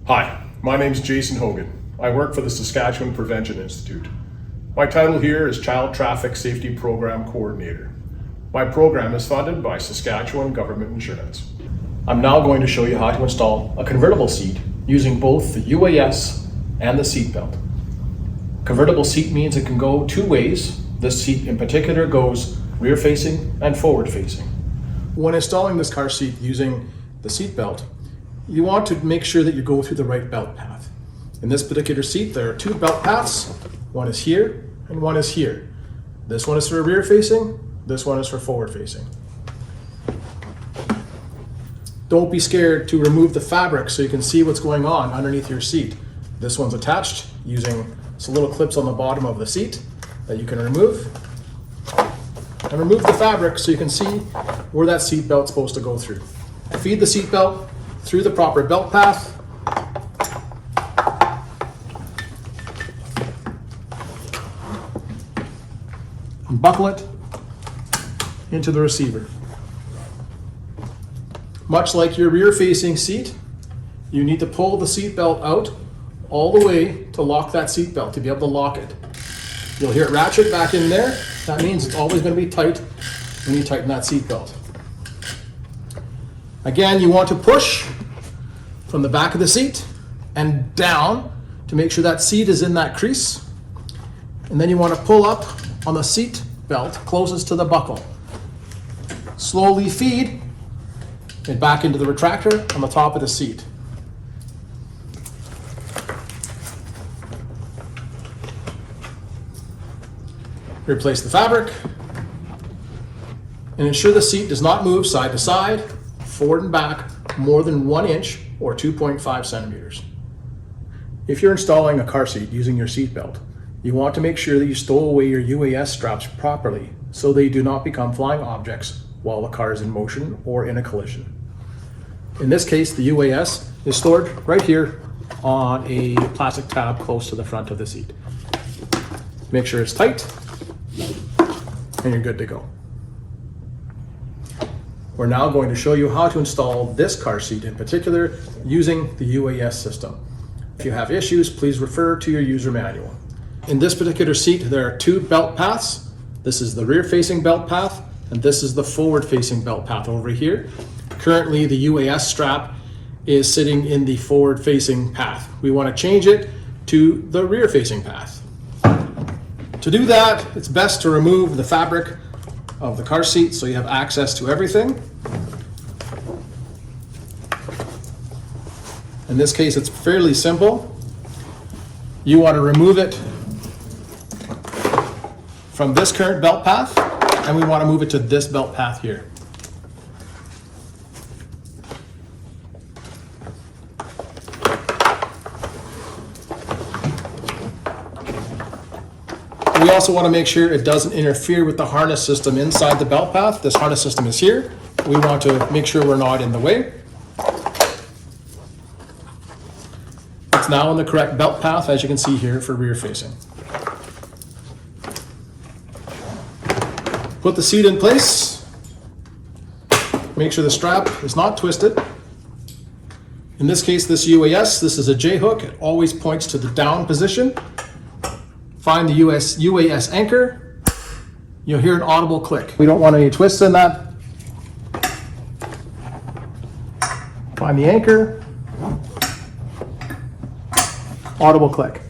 Hi, my name's Jason Hogan. I work for the Saskatchewan Prevention Institute. My title here is Child Traffic Safety Program Coordinator. My program is funded by Saskatchewan Government Insurance. I'm now going to show you how to install a convertible seat using both the UAS and the seat belt. Convertible seat means it can go two ways. This seat in particular goes rear facing and forward facing. When installing this car seat using the seat belt, you want to make sure that you go through the right belt path. In this particular seat, there are two belt paths. One is here and one is here. This one is for rear facing, this one is for forward facing. Don't be scared to remove the fabric so you can see what's going on underneath your seat. This one's attached using some little clips on the bottom of the seat that you can remove. And remove the fabric so you can see where that seat belt's supposed to go through. Feed the seat belt through the proper belt path. And buckle it into the receiver. Much like your rear facing seat, you need to pull the seat belt out all the way to lock that seat belt, to be able to lock it. You'll hear it ratchet back in there. That means it's always going to be tight when you tighten that seat belt. Again, you want to push from the back of the seat and down to make sure that seat is in that crease. And then you want to pull up on the seat belt closest to the buckle. Slowly feed it back into the retractor on the top of the seat. Replace the fabric and ensure the seat does not move side to side, forward and back more than 1 inch or 2.5 centimeters. If you're installing a car seat using your seat belt, you want to make sure that you stow away your UAS straps properly so they do not become flying objects while the car is in motion or in a collision. In this case, the UAS is stored right here on a plastic tab close to the front of the seat. Make sure it's tight and you're good to go. We're now going to show you how to install this car seat in particular using the UAS system. If you have issues, please refer to your user manual. In this particular seat, there are two belt paths. This is the rear facing belt path and this is the forward facing belt path over here. Currently, the UAS strap is sitting in the forward facing path. We want to change it to the rear facing path. To do that, it's best to remove the fabric of the car seat so you have access to everything. In this case, it's fairly simple. You want to remove it from this current belt path, and we want to move it to this belt path here. We also want to make sure it doesn't interfere with the harness system inside the belt path. This harness system is here. We want to make sure we're not in the way. It's now in the correct belt path, as you can see here, for rear facing. Put the seat in place. Make sure the strap is not twisted. In this case, this UAS, this is a J-hook. It always points to the down position. Find the UAS anchor. You'll hear an audible click. We don't want any twists in that. Find the anchor. Audible click.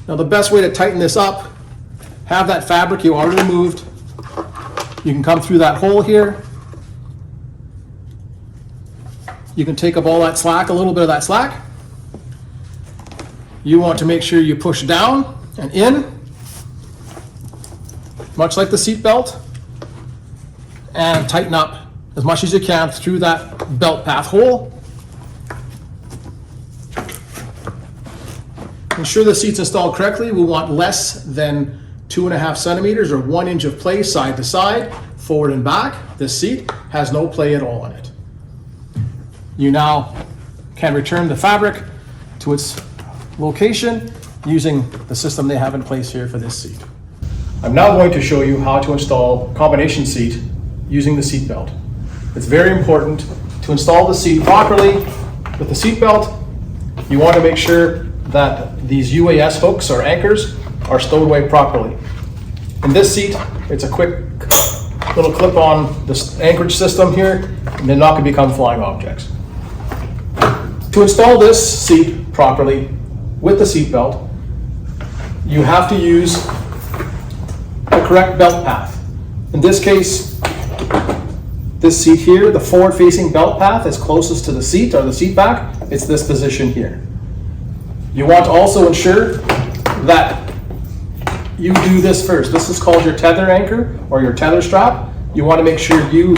Now the best way to tighten this up, have that fabric you already removed. You can come through that hole here. You can take up all that slack, a little bit of that slack. You want to make sure you push down and in, much like the seat belt, and tighten up as much as you can through that belt path hole. Ensure the seat's installed correctly. We want less than 2.5 centimeters or 1 inch of play side to side, forward and back. This seat has no play at all on it. You now can return the fabric to its location using the system they have in place here for this seat. I'm now going to show you how to install a combination seat using the seat belt. It's very important to install the seat properly with the seat belt you want to make sure that these UAS hooks or anchors are stowed away properly. In this seat, it's a quick little clip on this anchorage system here, and they're not going to become flying objects. To install this seat properly with the seat belt, you have to use the correct belt path. In this case, this seat here, the forward-facing belt path is closest to the seat or the seat back. It's this position here. You want to also ensure that you do this first. This is called your tether anchor or your tether strap. You want to make sure you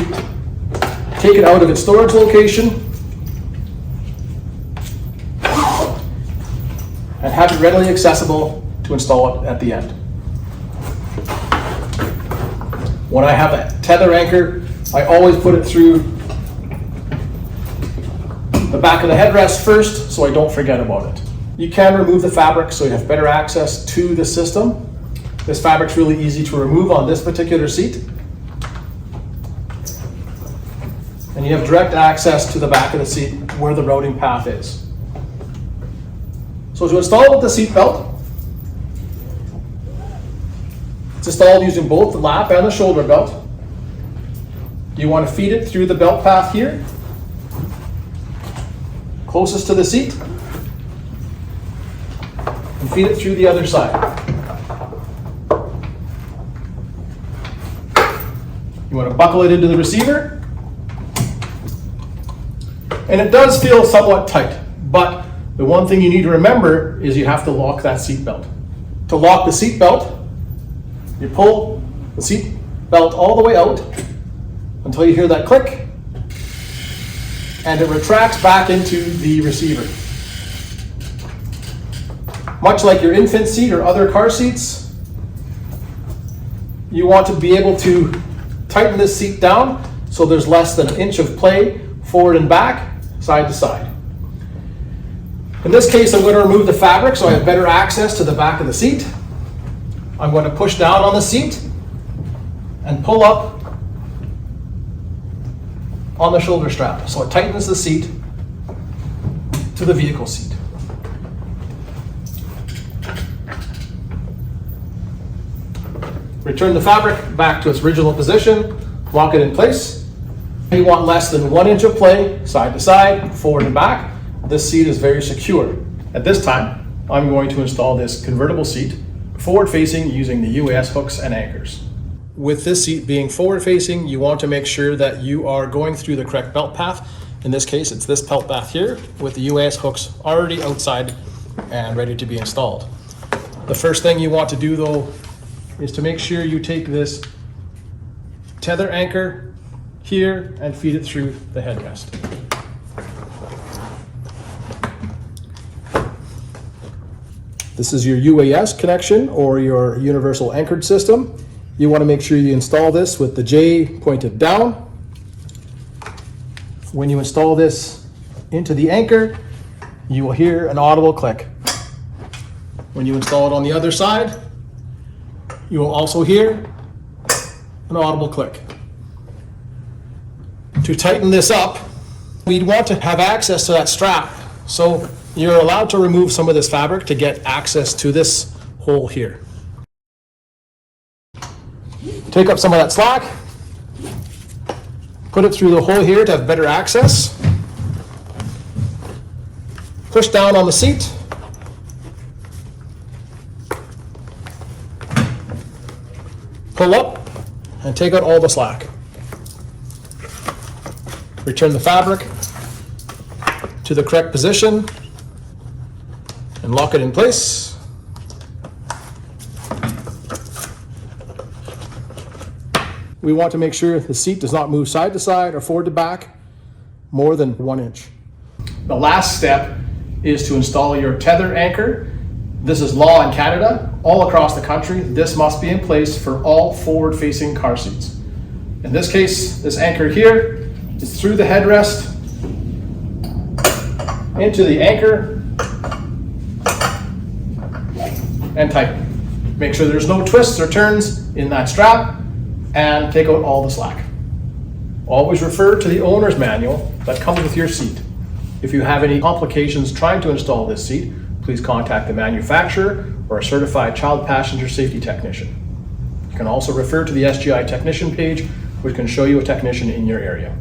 take it out of its storage location and have it readily accessible to install it at the end. When I have a tether anchor, I always put it through the back of the headrest first so I don't forget about it. You can remove the fabric so you have better access to the system. This fabric's really easy to remove on this particular seat. And you have direct access to the back of the seat where the routing path is. So to install with the seat belt, it's installed using both the lap and the shoulder belt. You want to feed it through the belt path here, closest to the seat, and feed it through the other side. You want to buckle it into the receiver. And it does feel somewhat tight, but the one thing you need to remember is you have to lock that seat belt. To lock the seat belt, you pull the seat belt all the way out until you hear that click, and it retracts back into the receiver. Much like your infant seat or other car seats, you want to be able to tighten this seat down so there's less than an inch of play forward and back, side to side. In this case, I'm going to remove the fabric so I have better access to the back of the seat. I'm going to push down on the seat and pull up on the shoulder strap so it tightens the seat to the vehicle seat. Return the fabric back to its original position, lock it in place. You want less than 1 inch of play, side to side, forward and back. This seat is very secure. At this time, I'm going to install this convertible seat forward facing using the UAS hooks and anchors. With this seat being forward facing, you want to make sure that you are going through the correct belt path. In this case, it's this belt path here with the UAS hooks already outside and ready to be installed. The first thing you want to do though is to make sure you take this tether anchor here and feed it through the headrest. This is your UAS connection or your Universal Anchorage System. You want to make sure you install this with the J pointed down. When you install this into the anchor, you will hear an audible click. When you install it on the other side, you will also hear an audible click. To tighten this up, we'd want to have access to that strap. So you're allowed to remove some of this fabric to get access to this hole here. Take up some of that slack, put it through the hole here to have better access. Push down on the seat. Pull up and take out all the slack. Return the fabric to the correct position and lock it in place. We want to make sure the seat does not move side to side or forward to back more than 1 inch. The last step is to install your tether anchor. This is law in Canada, all across the country. This must be in place for all forward-facing car seats. In this case, this anchor here is through the headrest into the anchor and tighten. Make sure there's no twists or turns in that strap and take out all the slack. Always refer to the owner's manual that comes with your seat. If you have any complications trying to install this seat, please contact the manufacturer or a certified child passenger safety technician. You can also refer to the SGI technician page, which can show you a technician in your area.